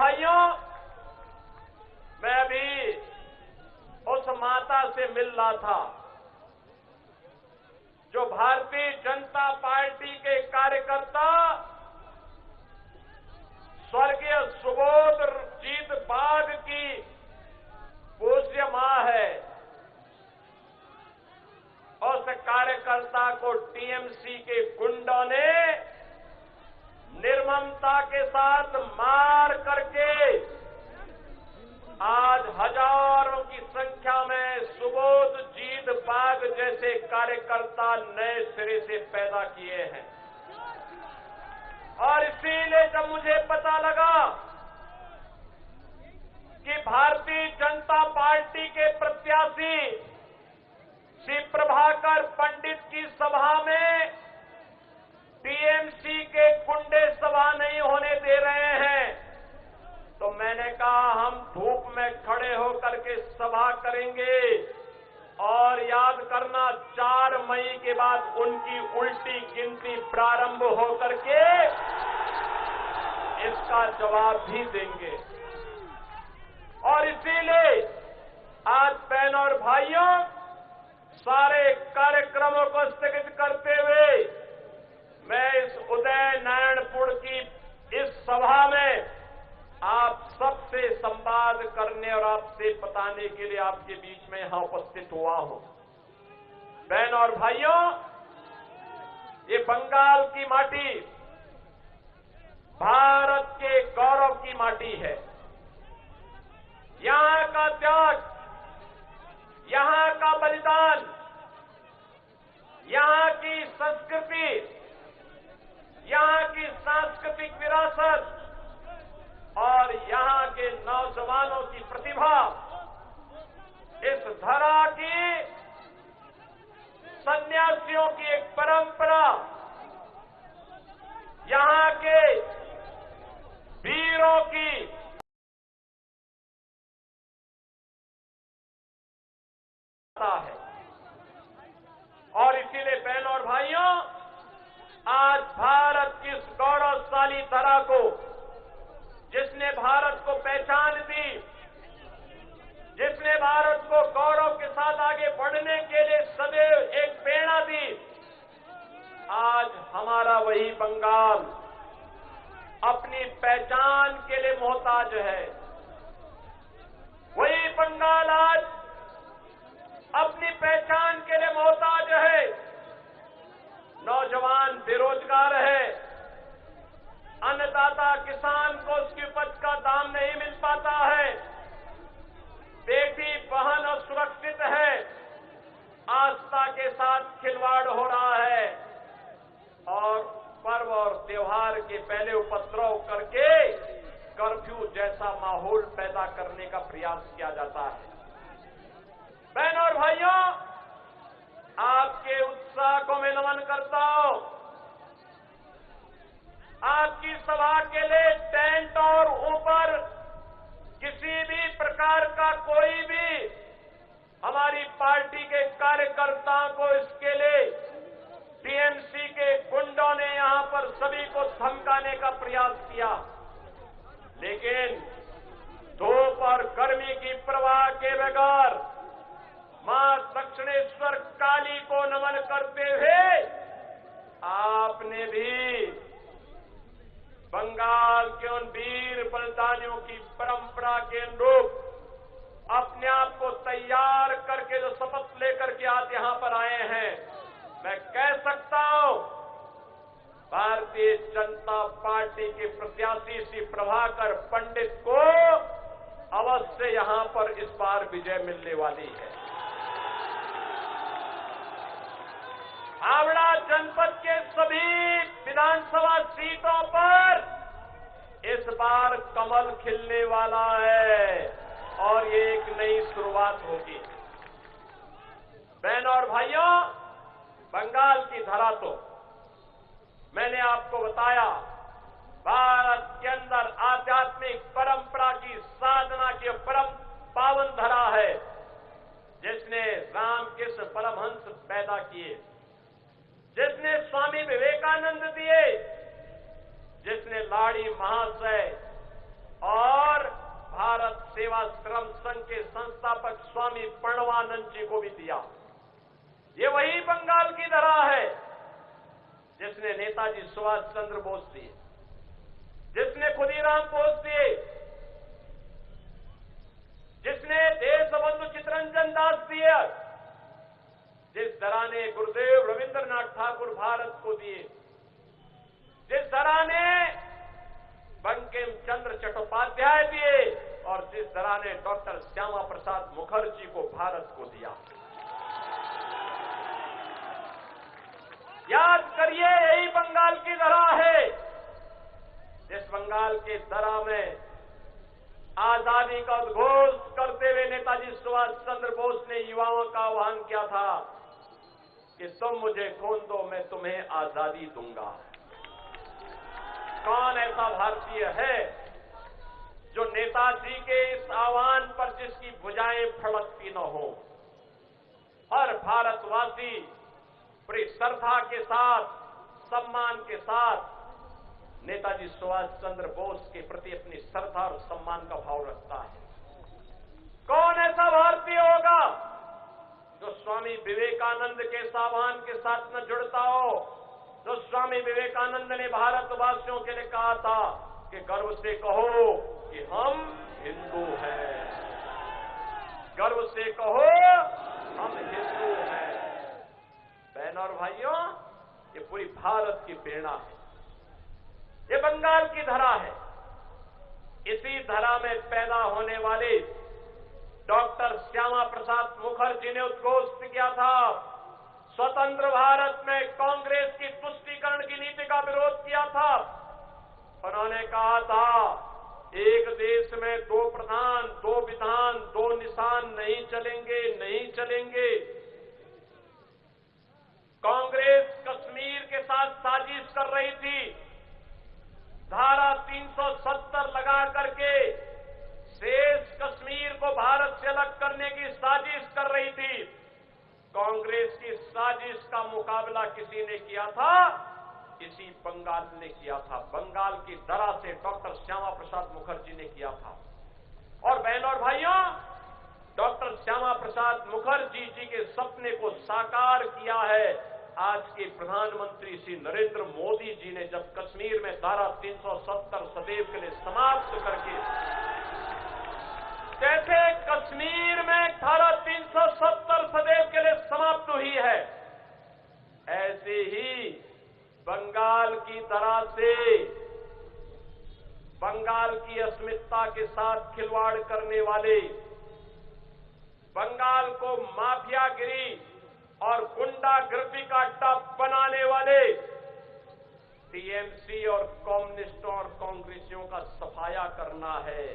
भाइयों, मैं भी उस माता से मिल रहा था जो भारतीय जनता पार्टी के कार्यकर्ता स्वर्गीय सुबोधजीत बाग की पूज्य मां है। उस कार्यकर्ता को टीएमसी के गुंडों ने निर्ममता के साथ मार करके आज हजारों की संख्या में सुबोधजीत बाग जैसे कार्यकर्ता नए सिरे से पैदा किए हैं। और इसीलिए जब मुझे पता लगा कि भारतीय जनता पार्टी के प्रत्याशी श्री प्रभाकर पंडित की सभा में टीएमसी के गुंडे सभा नहीं होने दे रहे हैं, तो मैंने कहा हम धूप में खड़े होकर के सभा करेंगे। और याद करना, 4 मई के बाद उनकी उल्टी गिनती प्रारंभ होकर के इसका जवाब भी देंगे। और इसीलिए आज बहनों और भाइयों, सारे कार्यक्रमों को स्थगित करते हुए मैं इस उदय नारायणपुर की इस सभा में आप सबसे संवाद करने और आपसे बताने के लिए आपके बीच में यहां उपस्थित हुआ हूं। बहनों और भाइयों, ये बंगाल की माटी भारत के गौरव की माटी है। यहां का त्याग, यहां का बलिदान, यहां की संस्कृति, यहां की सांस्कृतिक विरासत और यहां के नौजवानों की प्रतिभा, इस धरा की सन्यासियों की एक परंपरा, यहां के वीरों की है। और इसीलिए बहनों और भाइयों, आज भारत की इस गौरवशाली धरा को, जिसने भारत को पहचान दी, जिसने भारत को गौरव के साथ आगे बढ़ने के लिए सदैव एक प्रेरणा दी, आज हमारा वही बंगाल अपनी पहचान के लिए मोहताज है। वही बंगाल आज अपनी पहचान के लिए मोहताज है। नौजवान बेरोजगार है, अन्नदाता किसान को उसकी उपज का दाम नहीं मिल पाता है, बेटी बहन असुरक्षित है, आस्था के साथ खिलवाड़ हो रहा है और पर्व और त्योहार के पहले उपद्रव करके कर्फ्यू जैसा माहौल पैदा करने का प्रयास किया जाता है। बहनों और भाइयों, आपके उत्साह को मैं नमन करता हूं। आपकी सभा के लिए टेंट और ऊपर किसी भी प्रकार का कोई भी हमारी पार्टी के कार्यकर्ताओं को इसके लिए टीएमसी के गुंडों ने यहां पर सभी को धमकाने का प्रयास किया, लेकिन धूप और गर्मी की परवाह के बगैर मां दक्षिणेश्वर काली को नमन करते हुए आपने भी बंगाल के उन वीर बलिदानियों की परंपरा के अनुरूप अपने आप को तैयार करके जो शपथ लेकर के आज यहां पर आए हैं, मैं कह सकता हूं भारतीय जनता पार्टी के प्रत्याशी श्री प्रभाकर पंडित को अवश्य यहां पर इस बार विजय मिलने वाली है। हावड़ा जनपद के सभी विधानसभा सीटों पर इस बार कमल खिलने वाला है और ये एक नई शुरुआत होगी। बहनों और भाइयों, बंगाल की धरा तो मैंने आपको बताया भारत के अंदर आध्यात्मिक परंपरा की साधना की परम पावन धरा है, जिसने रामकृष्ण परमहंस पैदा किए, जिसने स्वामी विवेकानंद दिए, जिसने लाड़ी महाशय और सेवाश्रम संघ के संस्थापक स्वामी प्रणवानंद जी को भी दिया। ये वही बंगाल की धरा है जिसने नेताजी सुभाष चंद्र बोस दिए, जिसने खुदीराम बोस दिए, जिसने देशबंधु चित्तरंजन दास दिए, जिस धरा ने गुरुदेव रविंद्रनाथ ठाकुर भारत को दिए, जिस धरा ने बंकिम चंद्र चट्टोपाध्याय दिए और जिस धरा ने डॉक्टर श्यामा प्रसाद मुखर्जी को भारत को दिया। याद करिए, यही बंगाल की धरा है जिस बंगाल के धरा में आजादी का उद्घोष करते हुए नेताजी सुभाष चंद्र बोस ने युवाओं का आह्वान किया था कि तुम मुझे खून दो, मैं तुम्हें आजादी दूंगा। कौन ऐसा भारतीय है जो नेताजी के इस आह्वान पर जिसकी भुजाएं फड़कती न हो? हर भारतवासी पूरी श्रद्धा के साथ, सम्मान के साथ नेताजी सुभाष चंद्र बोस के प्रति अपनी श्रद्धा और सम्मान का भाव रखता है। कौन ऐसा भारतीय होगा जो स्वामी विवेकानंद के आह्वान के साथ न जुड़ता हो? जो स्वामी विवेकानंद ने भारतवासियों के लिए कहा था कि गर्व से कहो कि हम हिंदू हैं, गर्व से कहो हम हिंदू हैं। बहनों और भाइयों, ये पूरी भारत की प्रेरणा है, ये बंगाल की धरा है। इसी धरा में पैदा होने वाले डॉक्टर श्यामा प्रसाद मुखर्जी ने उद्घोष किया था, स्वतंत्र भारत में कांग्रेस की तुष्टीकरण की नीति का विरोध किया था। उन्होंने कहा था, एक देश में दो प्रधान, दो विधान, दो निशान नहीं चलेंगे, नहीं चलेंगे। कांग्रेस कश्मीर के साथ साजिश कर रही थी, धारा 370 लगा करके शेष कश्मीर को भारत से अलग करने की साजिश कर रही थी। कांग्रेस की साजिश का मुकाबला किसी ने किया था? इसी बंगाल ने किया था। बंगाल की धरा से डॉक्टर श्यामा प्रसाद मुखर्जी ने किया था। और बहनों और भाइयों, डॉक्टर श्यामा प्रसाद मुखर्जी जी के सपने को साकार किया है आज के प्रधानमंत्री श्री नरेंद्र मोदी जी ने, जब कश्मीर में धारा 370 सदैव के लिए समाप्त करके, जैसे कश्मीर में धारा 370 सदैव के लिए समाप्त हुई है, ऐसे ही बंगाल की धरा से बंगाल की अस्मिता के साथ खिलवाड़ करने वाले, बंगाल को माफियागिरी और गुंडागर्दी का अड्डा बनाने वाले टीएमसी और कम्युनिस्टों और कांग्रेसियों का सफाया करना है।